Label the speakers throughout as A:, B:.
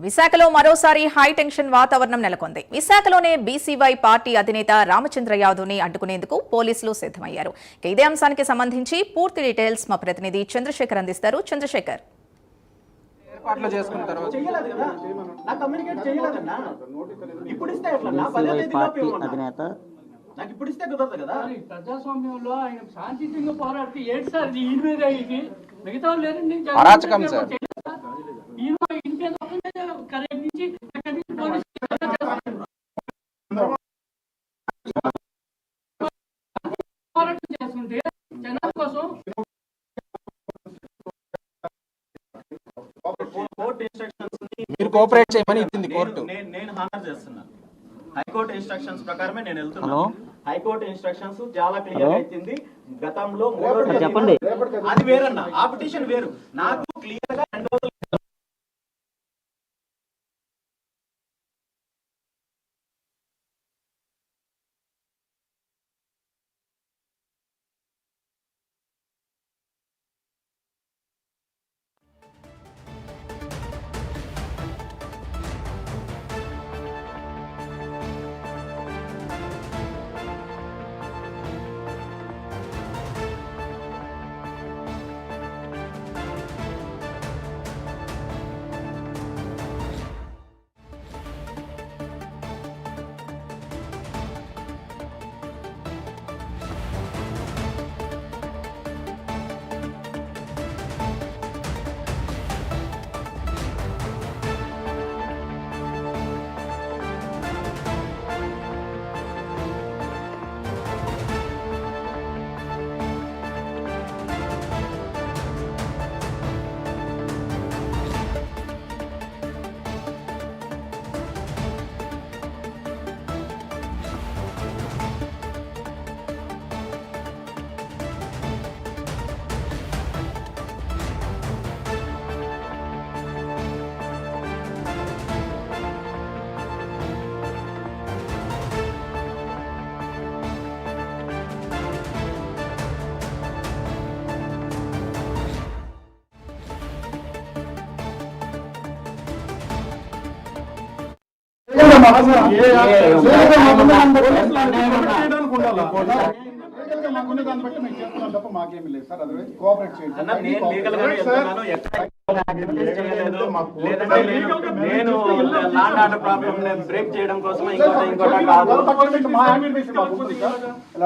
A: విశాఖలో మరోసారి high tension వాతావరణం నెలకొంది. విశాఖలోనే బీసీవై పార్టీ అధినేత రామచంద్ర యాదవ్ని అడ్డుకునేందుకు పోలీసులు సిద్ధమయ్యారు. ఇదే అంశానికి సంబంధించి పూర్తి డీటెయిల్స్ మా ప్రతినిధి చంద్రశేఖర్ అందిస్తారు. చంద్రశేఖర్,
B: ప్రజాస్వామ్యంలో ఆయన శాంతియుతంగా పోరాడితే ఏంటి సార్ ఇది మిగతా లేదండి. పోరాటం చేస్తుంటే జనాల కోసం
C: కోర్టు ఇన్స్ట్రక్షన్స్
D: మీరు కోఆపరేట్ చేయమని ఇచ్చింది కోర్టు.
C: నేను హానర్ చేస్తున్నాను. హైకోర్టు ఇన్స్ట్రక్షన్స్ ప్రకారమే నేను వెళ్తున్నాను. హైకోర్టు ఇన్స్ట్రక్షన్స్ చాలా క్లియర్ గా ఇచ్చింది. గతంలో చెప్పండి, అది వేరన్నా, ఆ పిటిషన్ వేరు. నాకు క్లియర్ గా 2 రోజులు
E: మాకేమి లేదు సార్. అదే కోఆపరేట్ చేయండి.
C: నేను లాండ్ ఆర్డర్ ప్రాబ్లం బ్రేక్ చేయడం కోసం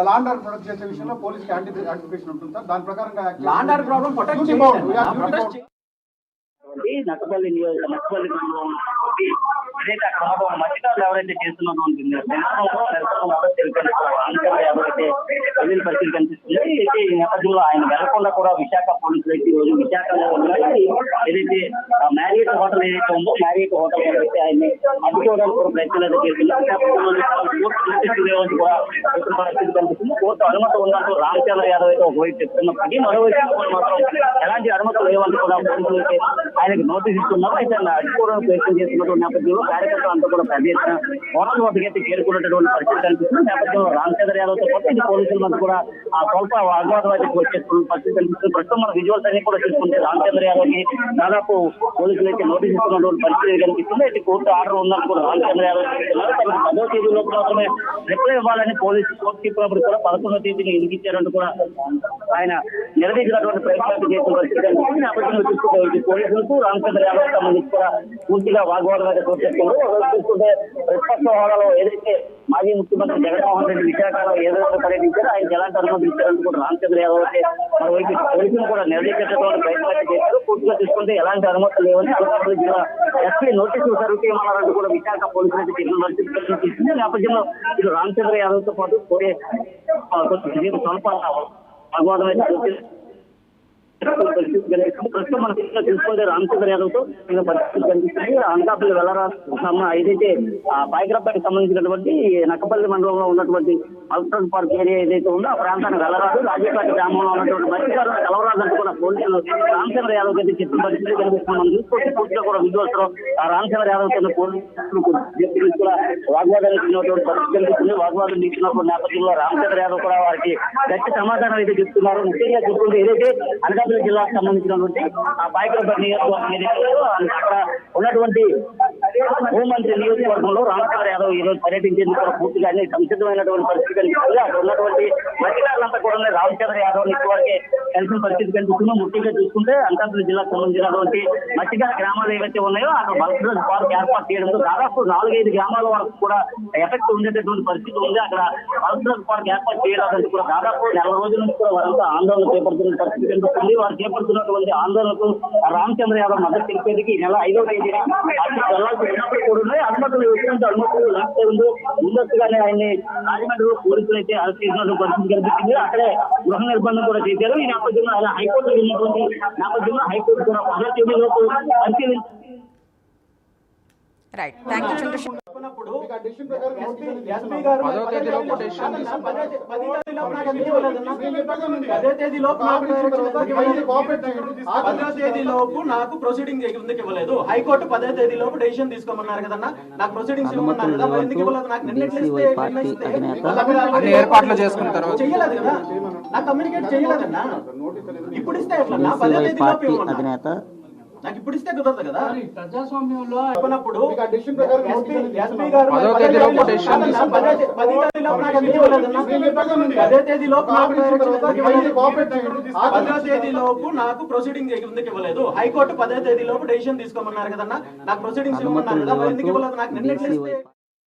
E: లాండ్ ఆర్డర్ ప్రొటెక్ట్ చేసే విషయంలో పోలీస్ యాంటిసిపేషన్ ఉంటుంది సార్. దాని ప్రకారంగా
C: land order problem
F: Nakkapalli Nakkapalli ఏదైతే అక్కడ మధ్యకారులు ఎవరైతే చేస్తున్నారో ఎవరైతే ప్రజల పరిస్థితి కనిపిస్తుంది. అయితే ఈ నేపథ్యంలో ఆయన వెళ్లకుండా కూడా విశాఖ పోలీసులు అయితే ఈ రోజు విశాఖలో ఏదైతే మ్యారియట్ హోటల్ ఏదైతే ఉందో మ్యారియట్ హోటల్ అయితే ఆయన్ని అడ్డుకోవడానికి కూడా ప్రయత్నాలు అయితే చేస్తున్నారు. పరిస్థితి కనిపిస్తుంది. కోర్టు అనుమతి ఉన్నట్టు రామచంద్ర యాదవ్ అయితే ఒకవైపు చెప్తున్నప్పటికీ మరోవైపు మాత్రం ఎలాంటి అనుమతులు లేవంటూ కూడా పోలీసులు అయితే ఆయనకు నోటీస్ ఇస్తున్నారు. అయితే అడ్డుకోవడానికి ప్రయత్నం చేస్తున్నటువంటి నేపథ్యంలో కార్యకర్తలు అంతా కూడా పెద్ద ఎత్తున హోటల్ వద్దకైతే చేరుకున్నటువంటి పరిస్థితి కనిపిస్తుంది. నేపథ్యంలో రామచంద్ర యాదవ్ తో పాటు ఇది పోలీసుల మధ్య కూడా స్వల్ప వాగ్వాదం అయితే వచ్చేస్తున్న పరిస్థితి కనిపిస్తుంది. ప్రస్తుతం మన విజువల్స్ అన్ని కూడా చూసుకుంటే రామచంద్ర యాదవ్ కి దాదాపు పోలీసులు అయితే నోటీస్ ఇస్తున్నటువంటి పరిస్థితి కనిపిస్తుంది. అయితే కోర్టు ఆర్డర్ ఉన్నట్టు కూడా రామచంద్ర యాదవ్ చెప్తున్నారు. తనకు 10వ తేదీలో మాత్రమే రిప్లై ఇవ్వాలని పోలీసు కోర్టు చెప్పినప్పుడు కూడా 11వ తేదీని ఎందుకిచ్చారంటూ కూడా ఆయన నిలదీసినటువంటి ప్రయత్నాలు చేసిన పరిస్థితి కనిపిస్తుంది. నేపథ్యంలో చూసుకుంటే పోలీసులకు రామచంద్ర యాదవ్ సంబంధించి కూడా పూర్తిగా వాగ్వాదం అయితే చూసేస్తున్నారు. చూసుకుంటే ప్రతిపక్ష హోదాలో ఏదైతే మాజీ ముఖ్యమంత్రి జగన్మోహన్ రెడ్డి విశాఖలో ఏదైతే పర్యటించారో ఆయనకి ఎలాంటి అనుమతి ఇచ్చారంటూ కూడా రామచంద్ర యాదవ్ అయితే మరోవైపు పోలీసులు కూడా నిలదీసేటటువంటి ప్రయత్నాలు చేశారు. పూర్తిగా చూసుకుంటే ఎలాంటి అనుమతులు లేవని అనకాపల్లి జిల్లా ఎస్పీ నోటీసులు సర్వ్ చేయమన్నారంటూ కూడా విశాఖ పోలీసులు అయితే చెప్పిన పరిస్థితి తీసుకుంది. నేపథ్యంలో ఇటు రామచంద్ర యాదవ్ తో పాటు కోరే స్వల్ప వాగ్వాదం అయితే ప్రస్తుతం మనం చూసుకుంటే రామచంద్ర యాదవ్ తో పరిస్థితి కనిపిస్తుంది. అనకాపల్లి వెల్లరా ఏదైతే పాయకరాపేటకి సంబంధించినటువంటి నక్కపల్లి మండలంలో ఉన్నటువంటి అల్ట్రన్ పార్క్ ఏరియా ఏదైతే ఉందో ఆ ప్రాంతానికి వెళ్ళరాదు. రాజపేట గ్రామంలో ఉన్నటువంటి మత్స్యకారులు కలవరాదంటూ కూడా పోలీసులు రామచంద్ర యాదవ్ అయితే చెప్పిన పరిస్థితి కనిపిస్తుంది. మనం చూసుకోవచ్చు పూర్తిగా కూడా విజువల్స్ ఆ రామచంద్ర యాదవ్ కింద పోలీసులు కూడా వాగ్వాదాలు ఇచ్చినటువంటి పరిస్థితి కనిపిస్తుంది. వాగ్వాదం ఇచ్చినటువంటి నేపథ్యంలో రామచంద్ర యాదవ్ కూడా వారికి గట్టి సమాధానం అయితే చెప్తున్నారు. ముఖ్యంగా చూసుకుంటే ఏదైతే అనకాపల్లి జిల్లాకు సంబంధించినటువంటి ఆ పాయకరాపేట నియోజకవర్గం ఏదైతే అక్కడ ఉన్నటువంటి హోంమంత్రి నియోజకవర్గంలో రామచంద్ర యాదవ్ ఈ రోజు పర్యటించేందుకు కూడా పూర్తిగా అన్ని సంసిద్ధమైనటువంటి పరిస్థితి కనిపిస్తుంది. అక్కడ ఉన్నటువంటి మత్స్యకారులంతా కూడా రామచంద్ర యాదవ్ ఇప్పటివరకే కలిసిన పరిస్థితి కనిపిస్తుంది. ముఖ్యంగా చూసుకుంటే అనకాపల్లి జిల్లాకు సంబంధించినటువంటి మత్స్యకార గ్రామాలు ఏవైతే ఉన్నాయో అక్కడ బల్క్డ్రగ్ పార్క్ ఏర్పాటు చేయడంతో దాదాపు 4-5 గ్రామాల వరకు కూడా ఎఫెక్ట్ ఉండేటటువంటి పరిస్థితి ఉంది. అక్కడ బల్క్డ్రగ్ పార్క్ ఏర్పాటు చేయడానికి కూడా దాదాపు 4 రోజుల నుంచి కూడా వారంతా ఆందోళన చేపడుతున్న పరిస్థితి కనిపిస్తుంది. వారు చేపడుతున్నటువంటి ఆందోళనకు రామచంద్ర యాదవ్ మద్దతు తెలిపేందుకు ఈ నెల 5వ తేదీన వెళ్లాల్సి ఉన్నప్పుడు కూడా ఉన్నాయి. అనుమతులు ఎటువంటి అనుమతులు లేకపోతే ముందస్తుగానే ఆయన్ని రాజమండ్రి పోలీసులు అయితే అరెస్ట్ చేసినటువంటి పరిస్థితి కనిపిస్తుంది. అక్కడే గృహ నిర్బంధం కూడా చేశారు. ఈ నేపథ్యంలో ఆయన హైకోర్టు వెళ్ళినటువంటి నేపథ్యంలో హైకోర్టు కూడా 10వ తేదీలోపు పరిశీలించారు.
A: Right, thank you Chandrashekar.
C: తేదీలోపు నాకు ప్రొసీడింగ్ ఎందుకు ఇవ్వలేదు? హైకోర్టు 10వ తేదీలోపు డెసిషన్ తీసుకోమన్నారు కదన్నా. నాకు ప్రొసీడింగ్స్ ఇవ్వమన్నారు కదా, మరి ఎందుకు ఇవ్వలేదు? నాకు
D: అన్ని ఏర్పాట్లు చేసుకుంటారు,
C: చెయ్యలేదు కదా, నాకు కమ్యూనికేట్ చెయ్యలేదన్నా. ఇప్పుడు ఇస్తే ఎట్లా? 10వ తేదీలోపు ఇవ్వమన్నారు. నాకు ఇప్పుడు ఇస్తే కుదరదు కదా.
B: ప్రజాస్వామ్యంలో
C: చెప్పినప్పుడు తేదీలోపు నాకు ప్రొసీడింగ్ ఎందుకు ఇవ్వలేదు? హైకోర్టు 10వ తేదీలోపు డెసిషన్ తీసుకోమన్నారు కదన్నా. నాకు ప్రొసీడింగ్స్ ఇవ్వమన్నారు కదా, మరి ఎందుకు ఇవ్వలేదు? నాకు